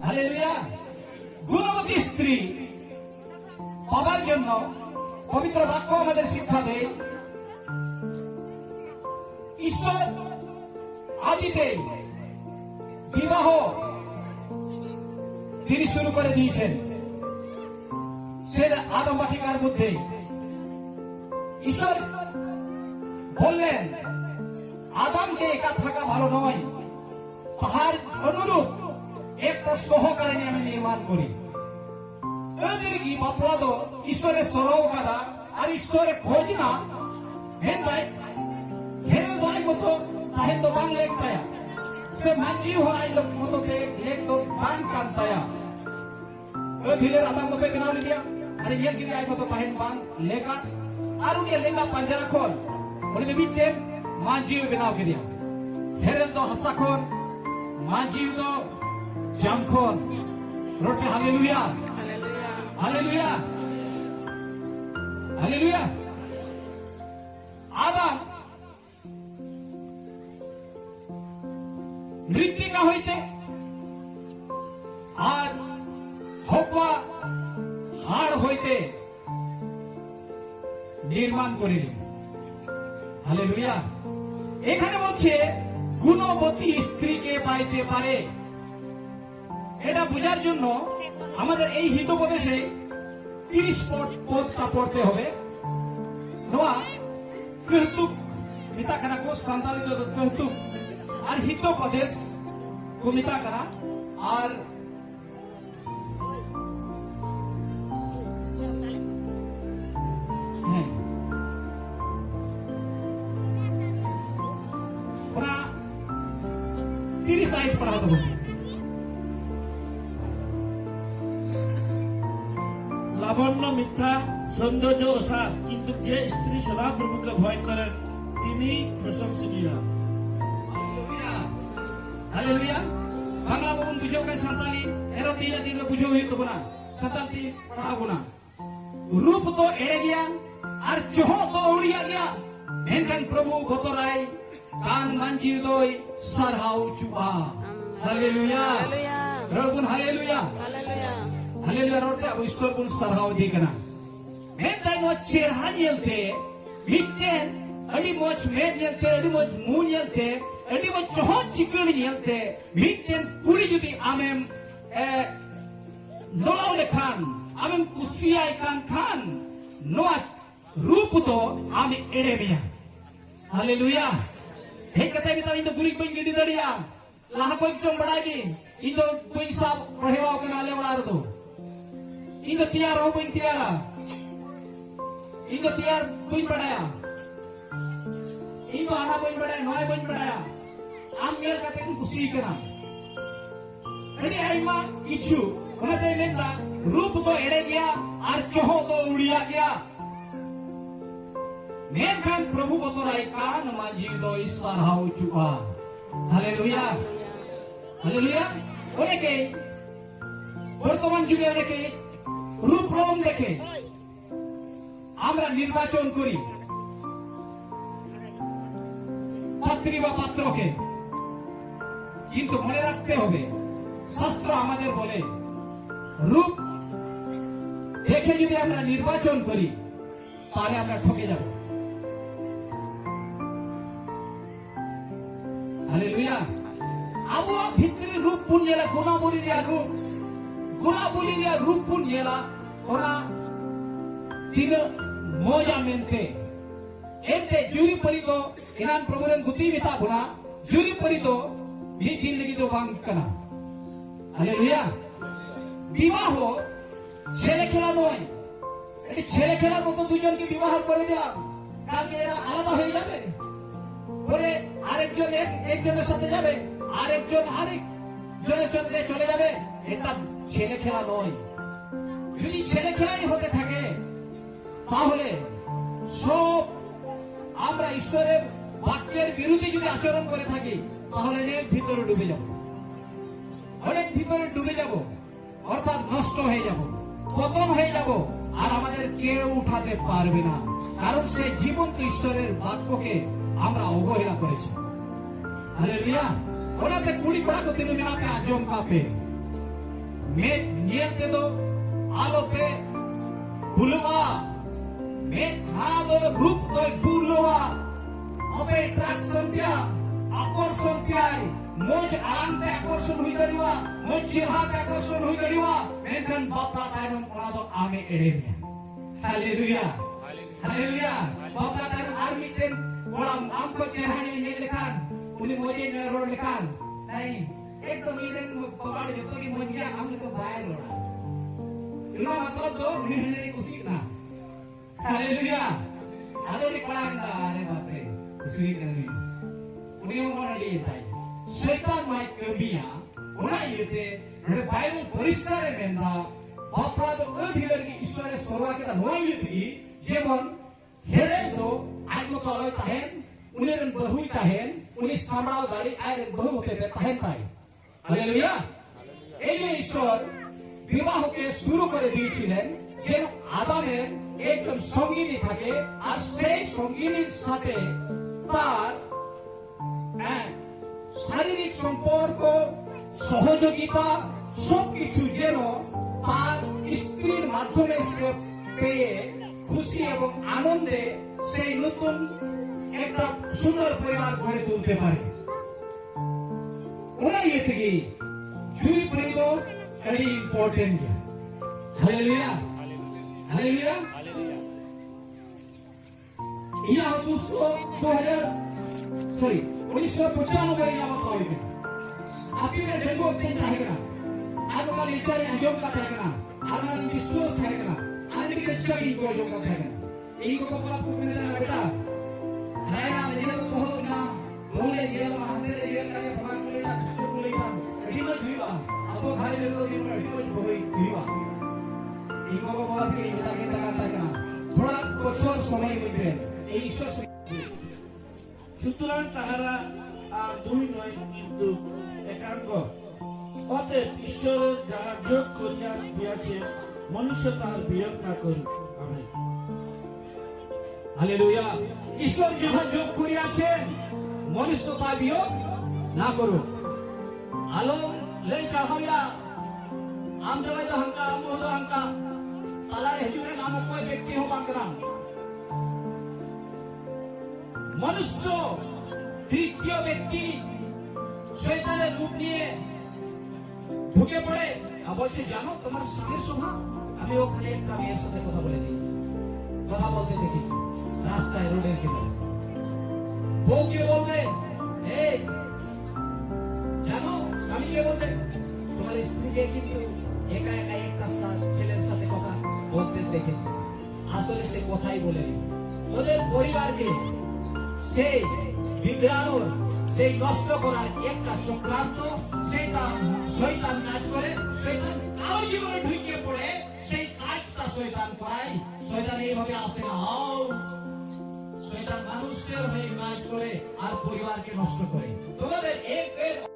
Hallelujah. গুণবতী স্ত্রী পাবার জন্য পবিত্র বাক্য আমাদের শিক্ষা দেয়, ঈশ্বর আদিতে বিবাহ তিনি শুরু করে দিয়েছেন। সে আদম বাটিকার মধ্যে ঈশ্বর বললেন আদমকে একা থাকা ভালো নয়, তাহার অনুরূপ একটা সহকারিণী আমি নির্মাণ করি। এদের কি বাপলা তো ঈশ্বরের সরও কাদা আর ঈশ্বরের খোঁজ না হেন্দায় হেরে দয় মতো তাহেন তো বাং লেখতায়া সে মানজি হয় মতো লেখ তো বাং কান্তায়া ধীরে আদম को बेनाव लिया अरे ये गिरी आई मतो ताहेन बांग लेका আর উনি লেখা পাঞ্জারা খোল উনি তো বিটেন মানজি বেনাव के दिया হেরে তো হাসাখন মানজি তো জামখন রোটে হালেলুয়া हालेलुया हालेलुया। आदम मृत्तिका হইতে আর হব্বা হাড় হইতে নির্মাণ করিলেন। হালেলুয়া। এখানে বলছে গুণবতী স্ত্রীকে পাইতে পারে। এটা বোঝার জন্য আমাদের এই হিতোপদেশে 30 পদটা পড়তে হবে। নোয়া কৌতুক মিতা করা কো সন্তালিত কৌতুক আর হিতোপদেশ কো মিতা করা আর ওরা 30 আয়াত পড়াতে হবে। লাবণ্য মিথ্যা, সৌন্দর্য অসার, কিন্তু যে স্ত্রী সদাপ্রভুকে ভয় করেন তিনি প্রশংসনীয়। हालेलुया। बांग्ला बबन बुझाव का संताली एरो तीला दिन में बुझाव हुई तो बना संताली पढ़ा बना रूप तो एड़े गया और चोह तो उड़िया गया मेनकन प्रभु बतराय कान मांजी दोय सरहाउ चुबा। हालेलुया रबुन हालेलुया हालेलुया रोते अब ईश्वर बुन सरहाउ दिकना मेन ताई नो चेहरा येलते मिट्टेन अड़ी मोच में येलते अड़ी मोच मुन येलते अड़ी वो चोह चिकन येलते मिट्टेन कुड़ी जुदी आमेम नोलाव लेखान आमेम कुसियाई कान खान नोआ रूप तो आमे एड़े मिया। हालेलुया। हे कते बिता इन तो गुरी बन गिडी दड़िया लाह कोई चम बड़ागी इन तो कोई साब पढ़ेवा के नाले बड़ा रतो इन तो तियार हो बन तियारा इन तो तियार बन बड़ाया इन तो आना बन बड़ाया नोए बन बड़ाया आम मेर कते को खुशी करा अड़ी आई मां किछु उनते मेला रूप तो एड़े गया और चोह तो उड़िया गया मेन खान प्रभु बतराय कान मांजी दो ईश्वर हाउ चुका। Hallelujah hallelujah. অনেকে বর্তমান যুগে অনেকে রূপ রং দেখে আমরা নির্বাচন করি পাত্রী বা পাত্রকে, কিন্তু মনে রাখতে হবে শাস্ত্র আমাদের বলে রূপ দেখে যদি আমরা নির্বাচন করি তাহলে আমরা ঠকে যাব। हालेलुया। आबो भितरी रूप पुन येला गुणाबुली रे रूप पुन येला ओना दिन मोजा मेनते एते जुरी परितो इनान प्रभुरन गुती बिता बुना जुरी परितो भी दिन लगी तो बांग कना। हालेलुया। विवाह ছেলে খেলা নয়, এটি ছেলে খেলার মতো দুজনকে বিবাহ করে দিলাম কালকে এরা আলাদা হয়ে যাবে পরে আরেকজন একজনের সাথে যাবে আরেকজন আরেকজনের সাথে চলে যাবে, এটা ছেলে খেলা নয়। যদি ছেলে খেলাই হতে থাকে তাহলে সব আমরা ঈশ্বরের বাক্যের বিরুদ্ধে যদি আচরণ করে থাকি তাহলে অনেক ভিতরে ডুবে যাব, অর্থাৎ নষ্ট হয়ে যাব, পতন হয়ে যাব, আর আমাদের কেউ উঠাতে পারবে না, কারণ সেই জীবন্ত ঈশ্বরের বাক্যকে আমরা অবহেলা করেছি। হালেলুয়া। ওনাতে কুড়ি পড়া করতে মিলাতে আজম কাপে ᱢᱮᱫ ᱧᱮᱞ ᱛᱮᱫᱚ ᱟᱞᱚᱯᱮ ᱵᱷᱩᱞᱩᱜᱼᱟ, ᱢᱮᱫᱦᱟ ᱫᱚ ᱨূᱯ ᱫᱚᱭ ᱵᱩᱞᱩᱜᱼᱟ, ᱛᱚᱵᱮ ᱮᱴᱨᱟᱠᱥᱚᱱ ᱯᱮᱭᱟ, আকর্ষণ পেয়াই, মজ আরামতে আকর্ষণ হই দাঁড়িয়া, মজ চেহারাতে আকর্ষণ হই দাঁড়িয়া, মেনখান বাপা তাইরম ওনা তো আমি এড়ে নিয়া। Hallelujah, hallelujah. বাপা তাইরম আর মিটেন ওরা আমকো চেহারা নিয়ে লেখান, উনি মজে রোড লেখান, নাই একদম ইরেন পকাড়ে যত কি মজ গিয়া हम लोग को बाहर रोड़ा। इनका मतलब तो उन्हें मेरी खुशी ना। हालेलुया। अरे कड़ा ना अरे बाप रे, खुशी नहीं। उन्हें उन्होंने लिए ताई शैतान माय कबिया उन्हें ये थे उन्हें बाइबल परिष्कार में ना बापरा तो अधीर की ईश्वर ने स्वर्ग के नोई ये थी जेमन हेरे तो आज को तोड़े ताहें उन्हें रन बहुई ताहें उन्हें सामराव दारी आये रन बहु होते थे ताहें ताई हालेलुया ये ईश्वर विवाह के शुरू कर दी ছিলেন যেন আদামের একজন সঙ্গিনী থাকে আর সেই সঙ্গিনীর সাথে তার শারীরিক সম্পর্ক সহযোগিতা সবকিছু যেন তার স্ত্রীর মাধ্যমে সে পেয়ে খুশি এবং আনন্দে সেই নতুন একটা সুন্দর পরিবার গড়ে তুলতে পারে ওরা ये থেকে চুরি পরিব very important हालेलुया हालेलुया यह दूसरो 1995 यहाँ बताओ इधर आपी में डेंगू तीन रहेगा आज वाली इच्छा योग का रहेगा आज वाली विश्वास रहेगा आज भी इच्छा इनको योग का रहेगा इनको को बात को मैंने ना बेटा रहेगा ये तो हो ना बोले ये हमारे ये का भगवान को लेना जिसको बोलेगा इनो जीवा अब वो खाली ले लो इनो बोई जीवा इनको को बात की बता के करता थोड़ा कठोर समय में ईश्वर সুতরাং তাহারা আর দুই নয় কিন্তু একাঙ্গ অতএব ঈশ্বরের যাহা যোগ করিয়া দিয়াছে মনুষ্য তাহার বিয়োগ না করুক আমেন হালেলুয়া ঈশ্বর যাহা যোগ করিয়াছেন মনুষ্য তা বিয়োগ না করুক আলম লেই চাহাইয়া আম জবাই হাঙ্কা আম হলো হাঙ্কা তালারে হিজুরে নাম কয় ব্যক্তি হো বাংরাম মনুষ্য তৃতীয় ব্যক্তি শয়তানের রূপ নিয়ে ঢুকে পড়ে বলছে জানো তোমার স্বামীর স্বভাব আমি ওখানে একটা মেয়ের সাথে কথা বলে দিই কথা বলতে দেখেছি রাস্তায় রোডের কিনারে বউকে বলবে এই জানো স্বামীকে বলবে তোমার স্ত্রীকে কিন্তু একা একা একটা ছেলের সাথে কথা বলতে দেখেছি আসলে সে কথাই বলেনি ওদের পরিবারকে সেই বিগ্রানোর সেই নষ্ট করার একটা চক্রান্ত সেটা শয়তান কাজ করে শয়তান কারো জীবনে ঢুকে পড়ে সেই কাজটা শয়তান করায় শয়তান এইভাবে আসে না শয়তান মানুষের হয়ে কাজ করে আর পরিবারকে নষ্ট করে তোমাদের এক